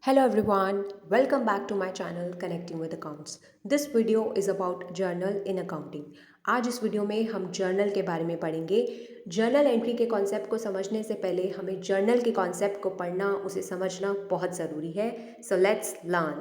Hello everyone, welcome back to my channel Connecting with Accounts. This video is about journal in accounting. आज इस video में हम journal के बारे में पढ़ेंगे। जर्नल एंट्री के कॉन्सेप्ट को समझने से पहले हमें जर्नल के कॉन्सेप्ट को पढ़ना, उसे समझना बहुत ज़रूरी है। So let's learn.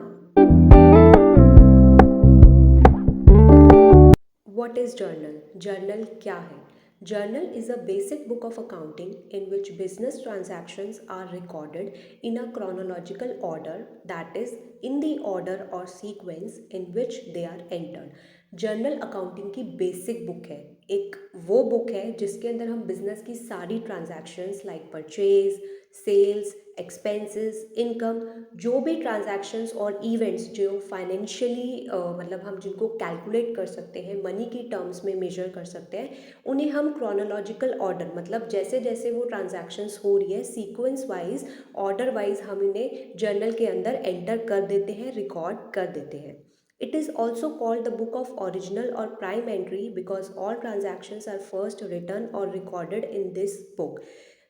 What is journal? Journal क्या है? Journal is a basic book of accounting in which business transactions are recorded in a chronological order, that is, in the order or sequence in which they are entered. Journal accounting की basic book है। एक वो book है जिसके अंदर हम business की सारी transactions like purchase, sales, expenses, income, जो भी ट्रांजैक्शंस और इवेंट्स जो फाइनेंशियली मतलब हम जिनको कैलकुलेट कर सकते हैं, मनी की टर्म्स में मेजर कर सकते हैं, उन्हें हम क्रोनोलॉजिकल ऑर्डर मतलब जैसे जैसे वो ट्रांजैक्शंस हो रही है सीक्वेंस वाइज, ऑर्डर वाइज हम इन्हें जर्नल के अंदर एंटर कर देते हैं, रिकॉर्ड कर देते हैं। It is also called the book of original or prime entry because all transactions are first written or recorded in this book.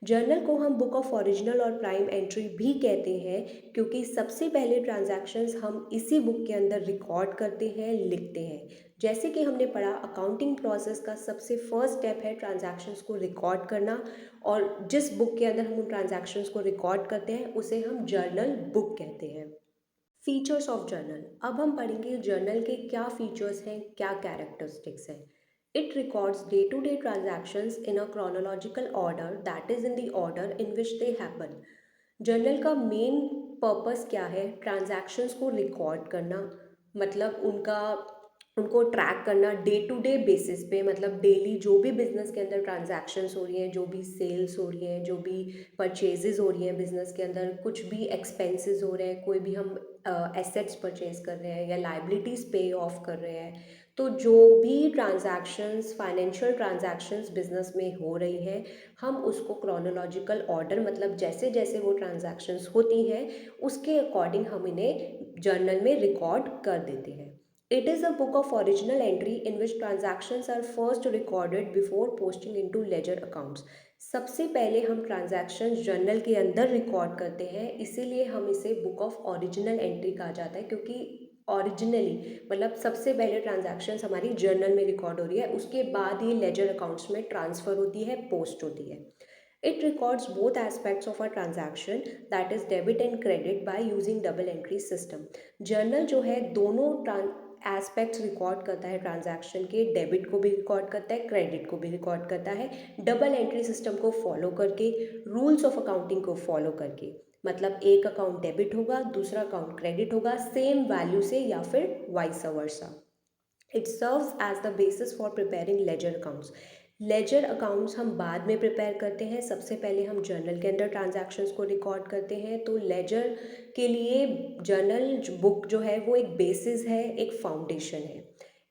Journal को हम बुक ऑफ ओरिजिनल और प्राइम एंट्री भी कहते हैं क्योंकि सबसे पहले ट्रांजैक्शंस हम इसी बुक के अंदर रिकॉर्ड करते हैं, लिखते हैं। जैसे कि हमने पढ़ा, अकाउंटिंग प्रोसेस का सबसे फर्स्ट स्टेप है ट्रांजैक्शंस को रिकॉर्ड करना, और जिस बुक के अंदर हम उन ट्रांजैक्शंस को रिकॉर्ड करते हैं उसे हम जर्नल बुक कहते हैं। Features of journal. अब हम पढ़ेंगे जर्नल के क्या फीचर्स हैं, क्या कैरेक्टरिस्टिक्स हैं। It records day to day transactions in a chronological order, that is in the order in which they happen. Journal का मेन पर्पस क्या है? ट्रांजैक्शंस को रिकॉर्ड करना, मतलब उनको ट्रैक करना डे टू डे बेसिस पे, मतलब डेली जो भी बिजनेस के अंदर ट्रांजैक्शंस हो रही हैं, जो भी सेल्स हो रही हैं, जो भी परचेजेस हो रही हैं बिजनेस के अंदर, कुछ भी एक्सपेंसेस हो रहे हैं, कोई भी हम एसेट्स परचेज कर रहे हैं या लाइबिलिटीज़ पे ऑफ कर रहे हैं, तो जो भी ट्रांजैक्शंस, फाइनेंशियल ट्रांजैक्शंस बिजनेस में हो रही हैं, हम उसको क्रोनोलॉजिकल ऑर्डर मतलब जैसे जैसे वो ट्रांजैक्शंस होती हैं उसके अकॉर्डिंग हम इन्हें जर्नल में रिकॉर्ड कर देते हैं। It is a book of original entry in which transactions are first recorded before posting into ledger accounts. सबसे पहले हम ट्रांजैक्शंस जर्नल के अंदर रिकॉर्ड करते हैं, इसीलिए हम इसे बुक ऑफ ओरिजिनल एंट्री कहा जाता है, क्योंकि ओरिजिनली मतलब सबसे पहले ट्रांजैक्शंस हमारी जर्नल में रिकॉर्ड हो रही है, उसके बाद ही लेजर अकाउंट्स में ट्रांसफ़र होती है, पोस्ट होती है। It records both aspects of a transaction, that is debit and credit, by using double entry system. Journal जो है दोनों एस्पेक्ट्स रिकॉर्ड करता है ट्रांजैक्शन के, डेबिट को भी रिकॉर्ड करता है, क्रेडिट को भी रिकॉर्ड करता है, डबल एंट्री सिस्टम को फॉलो करके, रूल्स ऑफ अकाउंटिंग को फॉलो करके। मतलब एक अकाउंट डेबिट होगा, दूसरा अकाउंट क्रेडिट होगा, सेम वैल्यू से या फिर vice versa. It serves as the basis for preparing ledger accounts. Ledger accounts हम बाद में प्रिपेयर करते हैं, सबसे पहले हम जर्नल के अंदर ट्रांजैक्शंस को रिकॉर्ड करते हैं। तो लेजर के लिए जर्नल बुक जो है वो एक बेसिस है, एक फाउंडेशन है।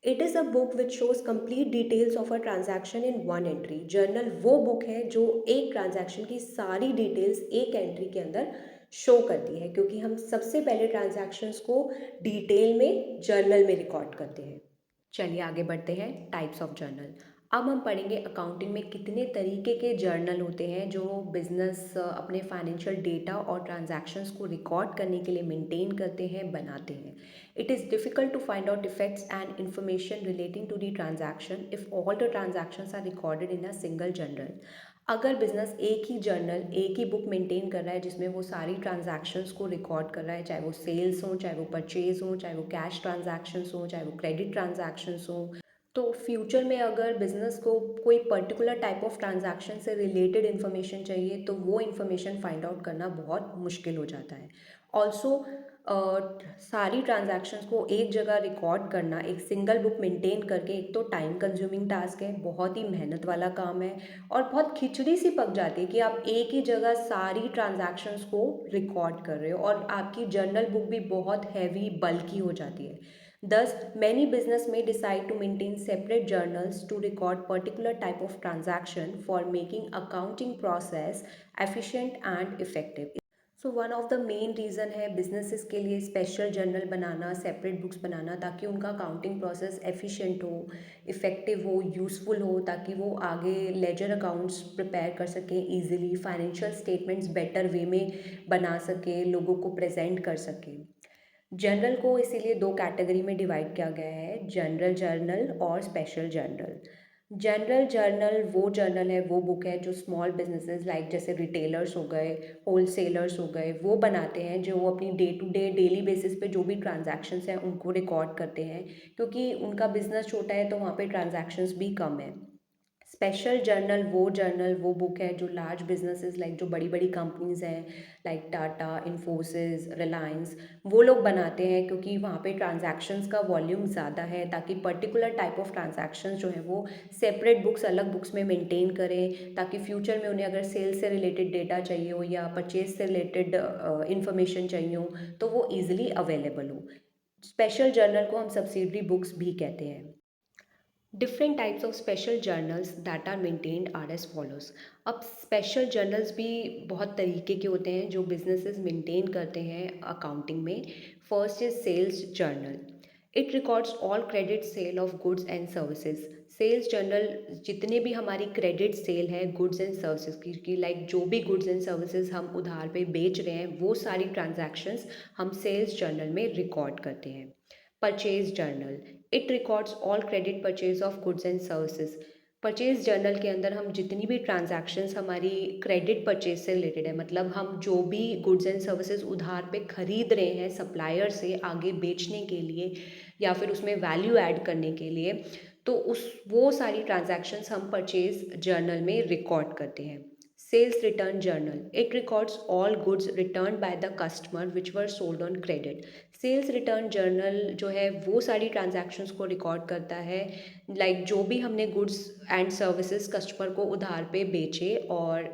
It is a book which shows complete details of a transaction in one entry. Journal वो बुक है जो एक ट्रांजैक्शन की सारी डिटेल्स एक एंट्री के अंदर शो करती है, क्योंकि हम सबसे पहले ट्रांजैक्शंस को डिटेल में जर्नल में रिकॉर्ड करते हैं। चलिए आगे बढ़ते हैं, टाइप्स ऑफ जर्नल। अब हम पढ़ेंगे अकाउंटिंग में कितने तरीके के जर्नल होते हैं जो बिजनेस अपने फाइनेंशियल डेटा और ट्रांजैक्शंस को रिकॉर्ड करने के लिए मेंटेन करते हैं, बनाते हैं। It is difficult to find out effects and information relating to the transaction if all the transactions are recorded in a single journal. अगर बिजनेस एक ही जर्नल, एक ही बुक मेंटेन कर रहा है जिसमें वो सारी ट्रांजैक्शंस को रिकॉर्ड कर रहा है, चाहे वो सेल्स हो, चाहे वो परचेज हो, चाहे वो कैश ट्रांजैक्शंस हो, चाहे वो क्रेडिट ट्रांजैक्शंस हो, तो फ्यूचर में अगर बिजनेस को कोई पर्टिकुलर टाइप ऑफ ट्रांजैक्शन से रिलेटेड इन्फॉर्मेशन चाहिए तो वो इन्फॉर्मेशन फाइंड आउट करना बहुत मुश्किल हो जाता है। ऑल्सो सारी ट्रांजैक्शंस को एक जगह रिकॉर्ड करना, एक सिंगल बुक मेंटेन करके, एक तो टाइम कंज्यूमिंग टास्क है, बहुत ही मेहनत वाला काम है, और बहुत खिचड़ी सी पक जाती है कि आप एक ही जगह सारी ट्रांजैक्शंस को रिकॉर्ड कर रहे हो, और आपकी जर्नल बुक भी बहुत हैवी, बल्की हो जाती है। Thus, many business may decide to maintain separate journals to record particular type of transaction for making accounting process efficient and effective. So one of the main reason है businesses के लिए special journal बनाना, separate books बनाना, ताकि उनका accounting process efficient हो, effective हो, useful हो, ताकि वो आगे लेजर अकाउंट्स प्रिपेयर कर सकें easily, financial statements better way में बना सकें, लोगों को प्रेजेंट कर सकें। जनरल को इसीलिए दो कैटेगरी में डिवाइड किया गया है, जनरल जर्नल और स्पेशल जर्नल। जनरल जर्नल वो जर्नल है, वो बुक है जो स्मॉल बिजनेसेस लाइक जैसे रिटेलर्स हो गए, होलसेलर्स हो गए, वो बनाते हैं, जो वो अपनी day to day daily basis पे जो भी ट्रांजैक्शंस हैं उनको रिकॉर्ड करते हैं, क्योंकि उनका बिजनेस छोटा है तो वहाँ पे ट्रांजैक्शंस भी कम है। स्पेशल जर्नल वो बुक है जो लार्ज बिजनेसेस लाइक जो बड़ी बड़ी कंपनीज हैं लाइक टाटा, इन्फोसिस, रिलायंस, वो लोग बनाते हैं, क्योंकि वहाँ पे ट्रांजैक्शंस का वॉल्यूम ज़्यादा है, ताकि पर्टिकुलर टाइप ऑफ ट्रांजैक्शंस जो है वो सेपरेट बुक्स, अलग बुक्स में मेंटेन करें, ताकि फ्यूचर में उन्हें अगर सेल्स से रिलेटेड डेटा चाहिए हो या परचेज से रिलेटेड इंफॉर्मेशन चाहिए हो तो वो ईजिली अवेलेबल हो। स्पेशल जर्नल को हम सब्सिडरी बुक्स भी कहते हैं। Different types of special journals that are maintained are as follows. अब स्पेशल जर्नल्स भी बहुत तरीके के होते हैं जो बिजनेसेस मेंटेन करते हैं अकाउंटिंग में। First is sales journal. It records all credit sale of goods and services. Sales journal जितने भी हमारी क्रेडिट सेल है गुड्स एंड सर्विसेज की लाइक जो भी गुड्स एंड सर्विसेज हम उधार पे बेच रहे हैं वो सारी ट्रांजैक्शंस हम सेल्स जर्नल में रिकॉर्ड करते हैं। Purchase journal. It records all credit purchase of goods and services. Purchase journal के अंदर हम जितनी भी ट्रांजैक्शंस हमारी क्रेडिट परचेज से रिलेटेड है, मतलब हम जो भी गुड्स एंड सर्विसेज उधार पे खरीद रहे हैं सप्लायर से आगे बेचने के लिए या फिर उसमें वैल्यू ऐड करने के लिए, तो उस वो सारी ट्रांजैक्शंस हम परचेज जर्नल में रिकॉर्ड करते हैं। Sales return journal. It records all goods return by the customer which were sold on credit. Sales return journal जो है वो सारी ट्रांजैक्शंस को रिकॉर्ड करता है, लाइक जो भी हमने गुड्स एंड सर्विसेज कस्टमर को उधार पे बेचे और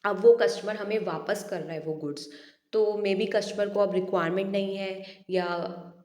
अब वो कस्टमर हमें वापस कर रहा है वो गुड्स, तो मे बी कस्टमर को अब रिक्वायरमेंट नहीं है या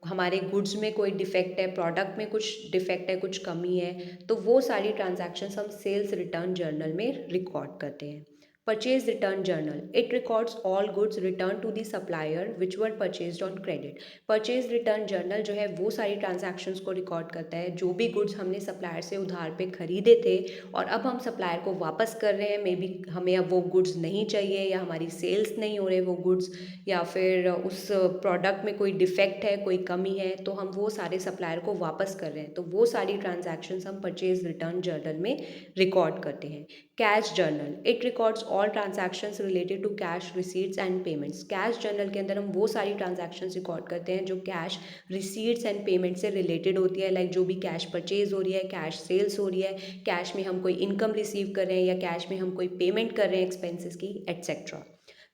हमारे गुड्स में कोई डिफेक्ट है, प्रोडक्ट में कुछ डिफेक्ट है, कुछ कमी है, तो वो सारी ट्रांजैक्शंस हम सेल्स रिटर्न जर्नल में रिकॉर्ड करते हैं। Purchase return journal. It records all goods return to the supplier which were purchased on credit. Purchase return journal जो है वो सारी ट्रांजैक्शंस को रिकॉर्ड करता है, जो भी गुड्स हमने सप्लायर से उधार पे खरीदे थे और अब हम सप्लायर को वापस कर रहे हैं, मे बी हमें अब वो गुड्स नहीं चाहिए या हमारी सेल्स नहीं हो रहे वो गुड्स, या फिर उस प्रोडक्ट में कोई डिफेक्ट है, कोई कमी है, तो हम वो सारे सप्लायर को वापस कर रहे हैं, तो वो सारी ट्रांजैक्शंस हम परचेज रिटर्न जर्नल में रिकॉर्ड करते हैं। Cash journal. It records all transactions related to cash receipts and payments. Cash journal के अंदर हम वो सारी ट्रांजैक्शंस रिकॉर्ड करते हैं जो कैश रिसीट्स एंड पेमेंट से रिलेटेड होती है, लाइक जो भी कैश परचेज हो रही है, कैश सेल्स हो रही है, कैश में हम कोई इनकम रिसीव कर रहे हैं या कैश में हम कोई पेमेंट कर रहे हैं एक्सपेंसेस की, etcetera.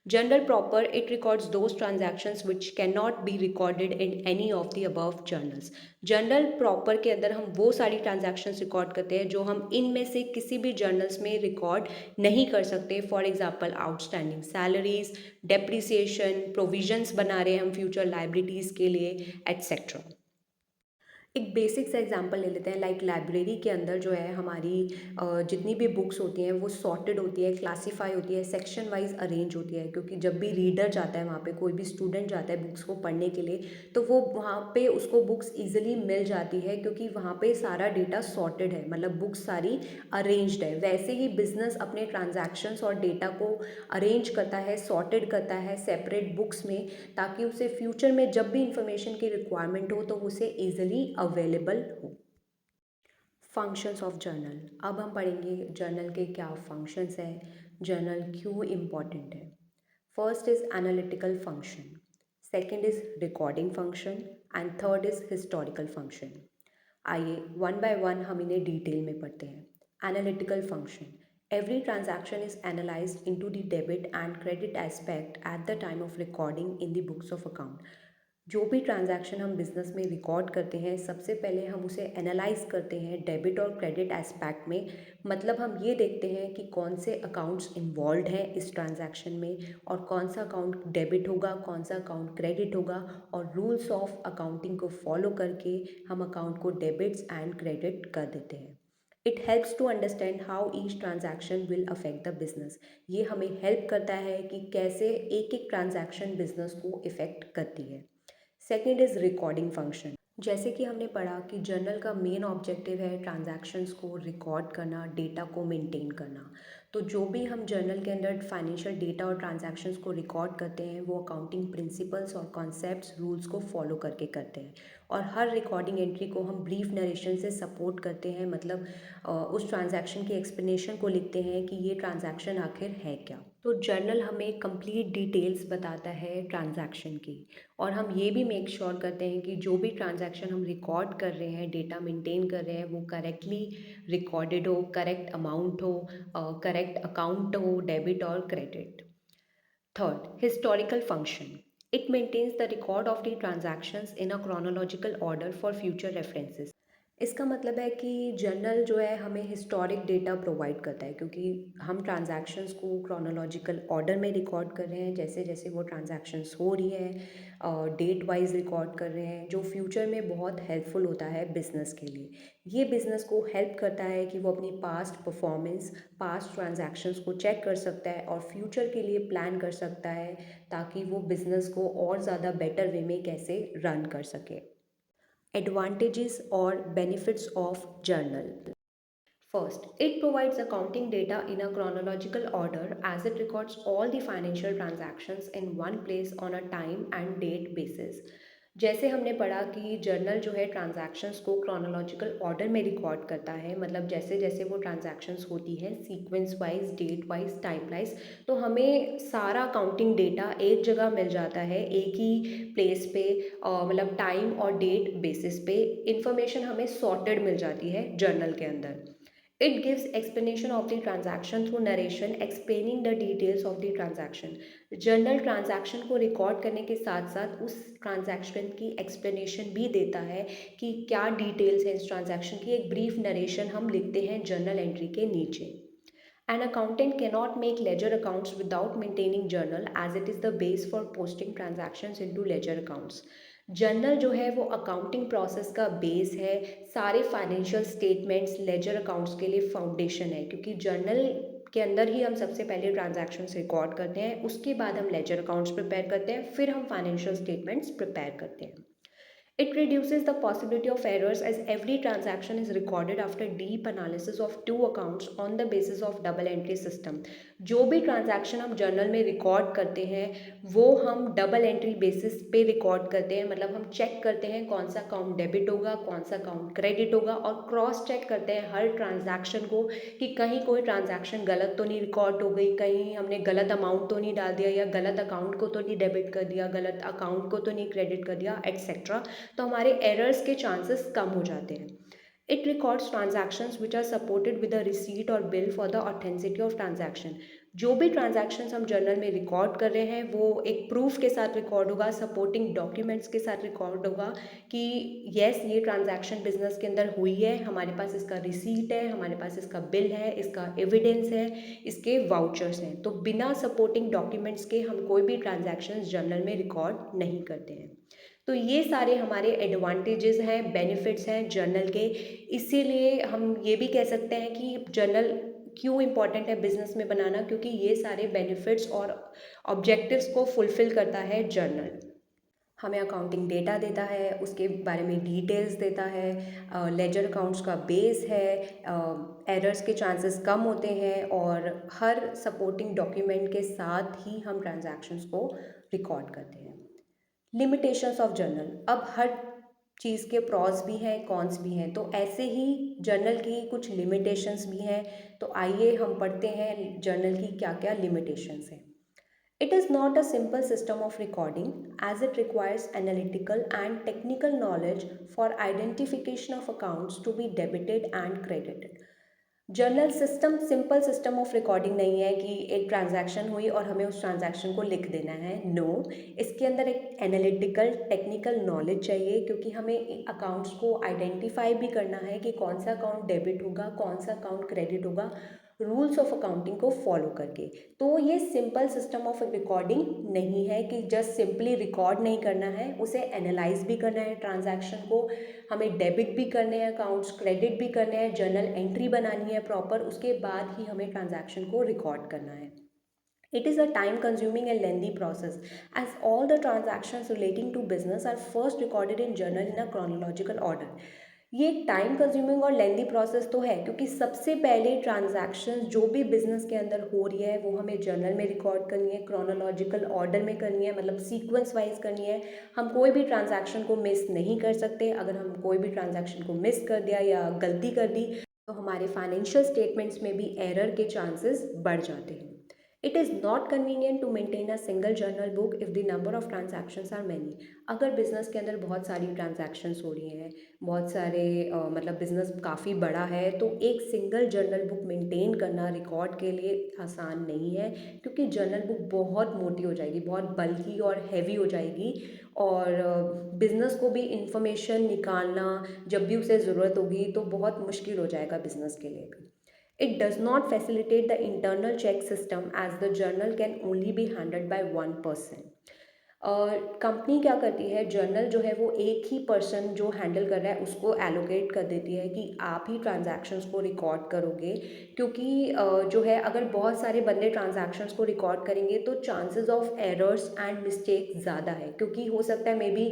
Journal proper, it records those transactions which cannot be recorded in any of the above journals. Journal proper के अंदर हम वो सारी ट्रांजैक्शंस रिकॉर्ड करते हैं जो हम इनमें से किसी भी जर्नल्स में रिकॉर्ड नहीं कर सकते। For example outstanding salaries, depreciation, provisions बना रहे हैं हम फ्यूचर लाइबिलिटीज़ के लिए, एट्सेट्रा। एक बेसिक सा एग्जांपल ले लेते हैं, लाइक लाइब्रेरी के अंदर जो है हमारी जितनी भी बुक्स होती हैं वो सॉर्टेड होती है, क्लासीफाई होती है, सेक्शन वाइज अरेंज होती है, क्योंकि जब भी रीडर जाता है वहाँ पे, कोई भी स्टूडेंट जाता है बुक्स को पढ़ने के लिए, तो वो वहाँ पे उसको बुक्स ईजिली मिल जाती है, क्योंकि वहाँ पे सारा डेटा सॉर्टेड है, मतलब बुक्स सारी अरेंज्ड है। वैसे ही बिजनेस अपने ट्रांजैक्शंस और डेटा को अरेंज करता है, सॉर्टेड करता है सेपरेट बुक्स में, ताकि उसे फ्यूचर में जब भी इंफॉर्मेशन की रिक्वायरमेंट हो तो उसे ईजिली अवेलेबल हो। Functions of journal. अब हम पढ़ेंगे जर्नल के क्या फंक्शंस हैं, जर्नल क्यों इम्पॉर्टेंट है। First is analytical function, second is recording function and third is historical function. आइए वन बाय वन हम इन्हें डिटेल में पढ़ते हैं। Analytical function. Every transaction is analyzed into the debit and credit aspect at the time of recording in the books of account. जो भी transaction हम business में रिकॉर्ड करते हैं सबसे पहले हम उसे एनालाइज करते हैं डेबिट और क्रेडिट एस्पेक्ट में, मतलब हम ये देखते हैं कि कौन से अकाउंट्स इन्वॉल्व हैं इस ट्रांजैक्शन में और कौन सा अकाउंट डेबिट होगा, कौन सा अकाउंट क्रेडिट होगा, और रूल्स ऑफ अकाउंटिंग को फॉलो करके हम अकाउंट को डेबिट्स एंड क्रेडिट कर देते हैं। It helps to understand how each transaction will affect the business. ये हमें हेल्प करता है कि कैसे एक एक ट्रांजैक्शन बिजनेस को इफ़ेक्ट करती है। Second is recording function. जैसे कि हमने पढ़ा कि जर्नल का मेन ऑब्जेक्टिव है ट्रांजैक्शंस को रिकॉर्ड करना, डेटा को मेंटेन करना। तो जो भी हम जर्नल के अंदर फाइनेंशियल डेटा और ट्रांजैक्शंस को रिकॉर्ड करते हैं वो अकाउंटिंग प्रिंसिपल्स और कॉन्सेप्ट्स रूल्स को फॉलो करके करते हैं। और हर रिकॉर्डिंग एंट्री को हम ब्रीफ नरेशन से सपोर्ट करते हैं, मतलब उस ट्रांजैक्शन की एक्सप्लेनेशन को लिखते हैं कि ये ट्रांजैक्शन आखिर है क्या। तो जर्नल हमें कंप्लीट डिटेल्स बताता है ट्रांजैक्शन की, और हम ये भी मेक श्योर करते हैं कि जो भी ट्रांजैक्शन हम रिकॉर्ड कर रहे हैं, डेटा मेंटेन कर रहे हैं, वो करेक्टली रिकॉर्डेड हो, करेक्ट अमाउंट हो, करेक्ट अकाउंट हो, डेबिट और credit. Third, historical function. It maintains the record of the transactions in a chronological order for future references. इसका मतलब है कि जर्नल जो है हमें हिस्टोरिक डेटा प्रोवाइड करता है, क्योंकि हम ट्रांजैक्शंस को क्रोनोलॉजिकल ऑर्डर में रिकॉर्ड कर रहे हैं, जैसे जैसे वो ट्रांजैक्शंस हो रही है डेट वाइज रिकॉर्ड कर रहे हैं, जो फ्यूचर में बहुत हेल्पफुल होता है बिज़नेस के लिए। ये बिज़नेस को हेल्प करता है कि वो अपनी पास्ट परफॉर्मेंस, पास्ट ट्रांजैक्शंस को चेक कर सकता है और फ्यूचर के लिए प्लान कर सकता है, ताकि वो बिज़नेस को और ज़्यादा बेटर वे में कैसे रन कर सके। Advantages or benefits of journal. First, it provides accounting data in a chronological order as it records all the financial transactions in one place on a time and date basis. जैसे हमने पढ़ा कि journal जो है transactions को chronological order में record करता है, मतलब जैसे जैसे वो ट्रांजैक्शंस होती हैं sequence wise, date wise, time wise, तो हमें सारा अकाउंटिंग डेटा एक जगह मिल जाता है, एक ही प्लेस पे, मतलब टाइम और डेट बेसिस पे इंफॉर्मेशन हमें सॉर्टेड मिल जाती है जर्नल के अंदर। It gives explanation of the transaction through narration explaining the details of the transaction. Journal transaction को रिकॉर्ड करने के साथ साथ उस ट्रांजैक्शन की एक्सप्लेनेशन भी देता है कि क्या डिटेल्स हैं इस ट्रांजैक्शन की, एक ब्रीफ नरेशन हम लिखते हैं जर्नल एंट्री के नीचे। An accountant cannot make ledger accounts without maintaining journal as it is the base for posting transactions into ledger accounts. Journal जो है वो अकाउंटिंग प्रोसेस का बेस है, सारे फाइनेंशियल स्टेटमेंट्स लेजर अकाउंट्स के लिए फाउंडेशन है, क्योंकि जर्नल के अंदर ही हम सबसे पहले ट्रांजैक्शंस रिकॉर्ड करते हैं, उसके बाद हम लेजर अकाउंट्स प्रिपेयर करते हैं, फिर हम फाइनेंशियल स्टेटमेंट्स प्रिपेयर करते हैं। It reduces the possibility of errors as every transaction is recorded after deep analysis of two accounts on the basis of double entry system. जो भी ट्रांजैक्शन हम journal में रिकॉर्ड करते हैं वो हम डबल एंट्री बेसिस पे रिकॉर्ड करते हैं, मतलब हम चेक करते हैं कौन सा अकाउंट डेबिट होगा, कौन सा अकाउंट क्रेडिट होगा, और क्रॉस चेक करते हैं हर ट्रांजैक्शन को कि कहीं कोई ट्रांजैक्शन गलत तो नहीं रिकॉर्ड हो गई, कहीं हमने गलत अमाउंट तो नहीं डाल दिया, या गलत अकाउंट को तो नहीं डेबिट कर दिया, गलत अकाउंट को तो नहीं क्रेडिट कर दिया, एट्सेट्रा। तो हमारे एरर्स के चांसेस कम हो जाते हैं। It records transactions which are supported with a receipt और bill for the authenticity of transaction. जो भी ट्रांजैक्शंस हम जर्नल में रिकॉर्ड कर रहे हैं वो एक प्रूफ के साथ रिकॉर्ड होगा, सपोर्टिंग डॉक्यूमेंट्स के साथ रिकॉर्ड होगा कि येस ये ट्रांजैक्शन बिजनेस के अंदर हुई है, हमारे पास इसका रिसीट है, हमारे पास इसका बिल है, इसका एविडेंस है, इसके वाउचर्स हैं। तो बिना सपोर्टिंग डॉक्यूमेंट्स के हम कोई भी ट्रांजैक्शंस जर्नल में रिकॉर्ड नहीं करते हैं। तो ये सारे हमारे एडवांटेजेस हैं, बेनिफिट्स हैं जर्नल के। इसीलिए हम ये भी कह सकते हैं कि जर्नल क्यों इम्पॉर्टेंट है बिजनेस में बनाना, क्योंकि ये सारे बेनिफिट्स और ऑब्जेक्टिव्स को फुलफिल करता है जर्नल। हमें अकाउंटिंग डेटा देता है, उसके बारे में डिटेल्स देता है, लेजर अकाउंट्स का बेस है, एरर्स के चांसेस कम होते हैं, और हर सपोर्टिंग डॉक्यूमेंट के साथ ही हम ट्रांजैक्शंस को रिकॉर्ड करते हैं। Limitations of journal. अब हर चीज़ के प्रॉस भी हैं, कॉन्स भी हैं, तो ऐसे ही जर्नल की कुछ लिमिटेशंस भी हैं। तो आइए हम पढ़ते हैं जर्नल की क्या क्या लिमिटेशंस हैं। It is not a simple system of recording as it requires analytical and technical knowledge for identification of accounts to be debited and credited. Journal system simple system of recording नहीं है कि एक transaction हुई और हमें उस transaction को लिख देना है। नो, इसके अंदर एक एनालिटिकल टेक्निकल नॉलेज चाहिए, क्योंकि हमें अकाउंट्स को आइडेंटिफाई भी करना है कि कौन सा अकाउंट डेबिट होगा, कौन सा अकाउंट क्रेडिट होगा, रूल्स ऑफ अकाउंटिंग को फॉलो करके। तो ये सिंपल सिस्टम ऑफ रिकॉर्डिंग नहीं है कि जस्ट सिंपली रिकॉर्ड नहीं करना है, उसे एनालाइज भी करना है ट्रांजैक्शन को, हमें डेबिट भी करने हैं अकाउंट्स, क्रेडिट भी करने हैं, जर्नल एंट्री बनानी है प्रॉपर, उसके बाद ही हमें ट्रांजैक्शन को रिकॉर्ड करना है। It is a time consuming and lengthy process as all the transactions relating to business are first recorded in journal in a chronological order. ये टाइम कंज्यूमिंग और लेंदी प्रोसेस तो है क्योंकि सबसे पहले ट्रांजैक्शंस जो भी बिजनेस के अंदर हो रही है वो हमें जर्नल में रिकॉर्ड करनी है, क्रोनोलॉजिकल ऑर्डर में करनी है, मतलब सीक्वेंस वाइज करनी है। हम कोई भी ट्रांजैक्शन को मिस नहीं कर सकते। अगर हम कोई भी ट्रांजैक्शन को मिस कर दिया या गलती कर दी तो हमारे फाइनेंशियल स्टेटमेंट्स में भी एरर के चांसेस बढ़ जाते हैं। It is not convenient to maintain a single journal book if the number of transactions are many. अगर बिजनेस के अंदर बहुत सारी ट्रांजैक्शंस हो रही हैं, बहुत सारे मतलब बिजनेस काफ़ी बड़ा है, तो एक सिंगल जर्नल बुक मेंटेन करना रिकॉर्ड के लिए आसान नहीं है क्योंकि जर्नल बुक बहुत मोटी हो जाएगी, बहुत बल्कि और हैवी हो जाएगी और बिज़नेस को भी इंफॉर्मेशन निकालना जब भी उसे ज़रूरत होगी तो बहुत मुश्किल हो जाएगा बिज़नेस के लिए भी। It does not facilitate the internal check system as the journal can only be handled by one person. Company क्या करती है, जर्नल जो है वो एक ही पर्सन जो हैंडल कर रहा है उसको एलोकेट कर देती है कि आप ही ट्रांजैक्शंस को रिकॉर्ड करोगे क्योंकि जो है अगर बहुत सारे बंदे ट्रांजैक्शंस को रिकॉर्ड करेंगे तो chances of errors and mistake ज़्यादा है क्योंकि हो सकता है मे बी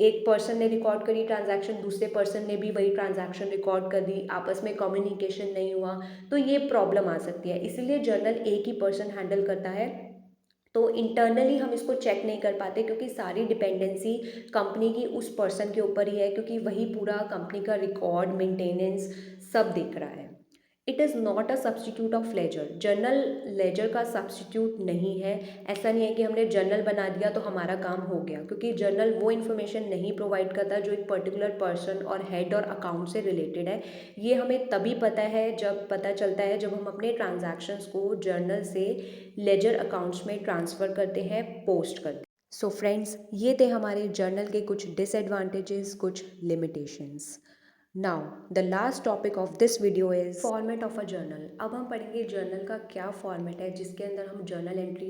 एक पर्सन ने रिकॉर्ड करी ट्रांजैक्शन, दूसरे पर्सन ने भी वही ट्रांजैक्शन रिकॉर्ड कर दी, आपस में कम्युनिकेशन नहीं हुआ, तो ये प्रॉब्लम आ सकती है। इसीलिए जर्नल एक ही पर्सन हैंडल करता है। तो इंटरनली हम इसको चेक नहीं कर पाते क्योंकि सारी डिपेंडेंसी कंपनी की उस पर्सन के ऊपर ही है क्योंकि वही पूरा कंपनी का रिकॉर्ड मेंटेनेंस सब देख रहा है। It is not a substitute of ledger. Journal ledger का सब्सटीट्यूट नहीं है। ऐसा नहीं है कि हमने जर्नल बना दिया तो हमारा काम हो गया क्योंकि जर्नल वो इन्फॉर्मेशन नहीं प्रोवाइड करता जो एक पर्टिकुलर पर्सन और हेड और अकाउंट से रिलेटेड है। ये हमें तभी पता है जब पता चलता है जब हम अपने ट्रांजैक्शंस को जर्नल से लेजर अकाउंट्स में ट्रांसफ़र करते हैं, पोस्ट करते हैं। सो फ्रेंड्स, ये थे हमारे जर्नल के कुछ डिसएडवांटेजेस, कुछ limitations. Now the last topic of this video is format of a journal. अब हम पढ़ेंगे जर्नल का क्या फॉर्मेट है जिसके अंदर हम जर्नल एंट्री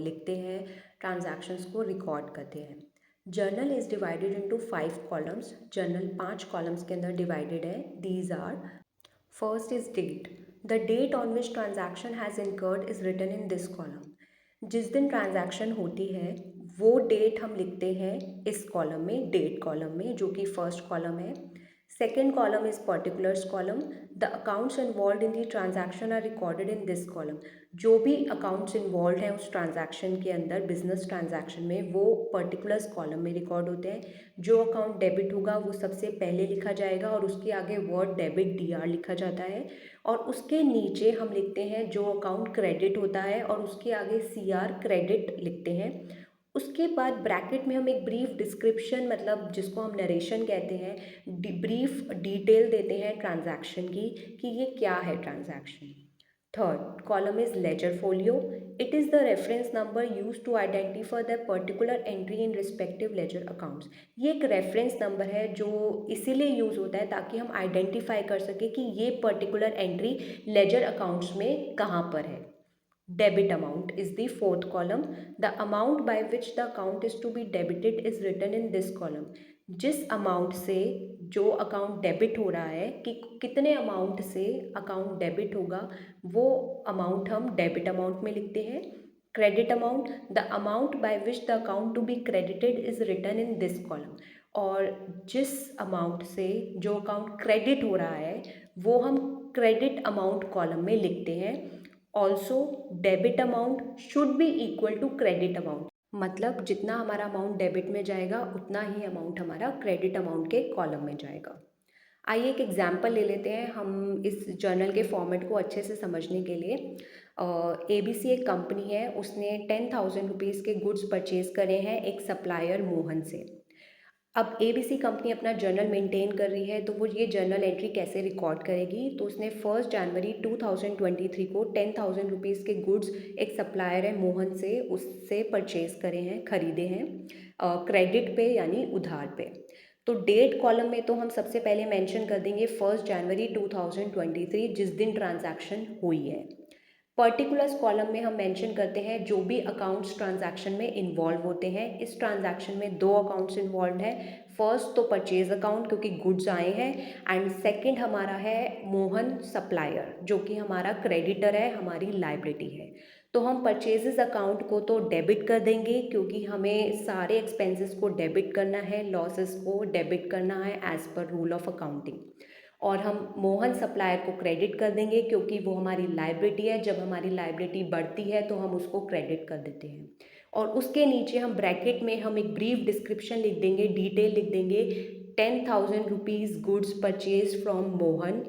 लिखते हैं, ट्रांजैक्शंस को रिकॉर्ड करते हैं। Journal is divided into 5 columns. Journal 5 columns के अंदर डिवाइडेड है। These are, first is date. The date on which transaction has incurred is written in this column. जिस दिन ट्रांजैक्शन होती है वो डेट हम लिखते हैं इस कॉलम में, डेट कॉलम में, जो कि फर्स्ट कॉलम है। Second column is particulars column. The accounts involve in the transaction are recorded in this column. जो भी अकाउंट्स इन्वॉल्व हैं उस ट्रांजैक्शन के अंदर, बिजनेस ट्रांजैक्शन में, वो पर्टिकुलर्स कॉलम में रिकॉर्ड होते हैं। जो अकाउंट डेबिट होगा वो सबसे पहले लिखा जाएगा और उसके आगे वर्ड डेबिट DR लिखा जाता है और उसके नीचे हम लिखते हैं जो अकाउंट क्रेडिट होता है और उसके आगे CR क्रेडिट लिखते हैं। उसके बाद ब्रैकेट में हम एक ब्रीफ डिस्क्रिप्शन, मतलब जिसको हम नरेशन कहते हैं, ब्रीफ डिटेल देते हैं ट्रांजैक्शन की कि ये क्या है transaction. Third column is ledger folio. It is the reference number use to identify the particular entry in respective ledger accounts. ये एक रेफरेंस नंबर है जो इसीलिए यूज़ होता है ताकि हम आइडेंटिफाई कर सके कि ये पर्टिकुलर एंट्री लेजर अकाउंट्स में कहाँ पर है। Debit amount is the fourth column. The amount by which the account is to be debited is written in this column. जिस अमाउंट से जो अकाउंट डेबिट हो रहा है कि कितने अमाउंट से अकाउंट डेबिट होगा वो अमाउंट हम डेबिट अमाउंट में लिखते हैं। Credit amount, the amount by which the account to be credited is written in this column. और जिस अमाउंट से जो अकाउंट क्रेडिट हो रहा है वो हम क्रेडिट अमाउंट कॉलम में लिखते हैं। Also debit amount should be equal to credit amount, मतलब जितना हमारा अमाउंट डेबिट में जाएगा उतना ही अमाउंट हमारा क्रेडिट अमाउंट के कॉलम में जाएगा। आइए एक एग्जाम्पल ले लेते हैं हम इस जर्नल के फॉर्मेट को अच्छे से समझने के लिए। ABC एक कंपनी है, उसने 10,000 रुपीज़ के गुड्स परचेज़ करे हैं एक सप्लायर मोहन से। अब ABC कंपनी अपना जर्नल मेंटेन कर रही है तो वो ये जर्नल एंट्री कैसे रिकॉर्ड करेगी, तो उसने 1 जनवरी 2023 को 10,000 रुपीज़ के गुड्स एक सप्लायर है मोहन से, उससे परचेज़ करे हैं, ख़रीदे हैं क्रेडिट पे यानी उधार पे। तो डेट कॉलम में तो हम सबसे पहले मेंशन कर देंगे 1 जनवरी 2023, जिस दिन ट्रांजैक्शन हुई है। पर्टिकुलर्स कॉलम में हम मेंशन करते हैं जो भी अकाउंट्स ट्रांजैक्शन में इन्वॉल्व होते हैं। इस ट्रांजैक्शन में दो अकाउंट्स इन्वॉल्व हैं। फर्स्ट तो परचेज अकाउंट, क्योंकि गुड्स आए हैं, एंड सेकंड हमारा है मोहन सप्लायर, जो कि हमारा क्रेडिटर है, हमारी लाइबिलिटी है। तो हम परचेजेस अकाउंट को तो डेबिट कर देंगे, क्योंकि हमें सारे एक्सपेंसेस को डेबिट करना है, लॉसेस को डेबिट करना है as per rule of accounting. और हम मोहन सप्लायर को क्रेडिट कर देंगे, क्योंकि वो हमारी लाइबिलिटी है। जब हमारी लाइबिलिटी बढ़ती है तो हम उसको क्रेडिट कर देते हैं। और उसके नीचे हम ब्रैकेट में हम एक ब्रीफ डिस्क्रिप्शन लिख देंगे, डिटेल लिख देंगे, 10,000 rupees goods purchase from Mohan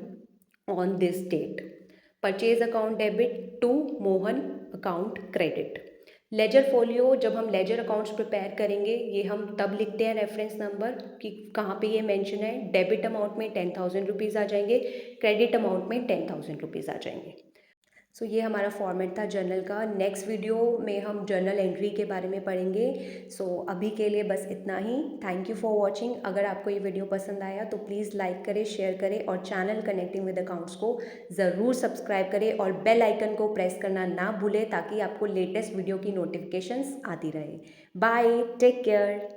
on this date, purchase account debit to Mohan account credit. Ledger folio, जब हम लेजर अकाउंट्स प्रिपेयर करेंगे, ये हम तब लिखते हैं रेफरेंस नंबर कि कहाँ पे ये मेंशन है। डेबिट अमाउंट में 10,000 रुपीज़ आ जाएंगे, क्रेडिट अमाउंट में 10,000 रुपीज़ आ जाएंगे। सो ये हमारा फॉर्मेट था जर्नल का। नेक्स्ट वीडियो में हम जर्नल एंट्री के बारे में पढ़ेंगे। सो अभी के लिए बस इतना ही। Thank you for watching. अगर आपको ये वीडियो पसंद आया तो प्लीज़ लाइक करें, शेयर करें, और चैनल कनेक्टिंग विद अकाउंट्स को ज़रूर सब्सक्राइब करें और बेल आइकन को प्रेस करना ना भूलें, ताकि आपको लेटेस्ट वीडियो की नोटिफिकेशंस आती रहे। Bye, take care.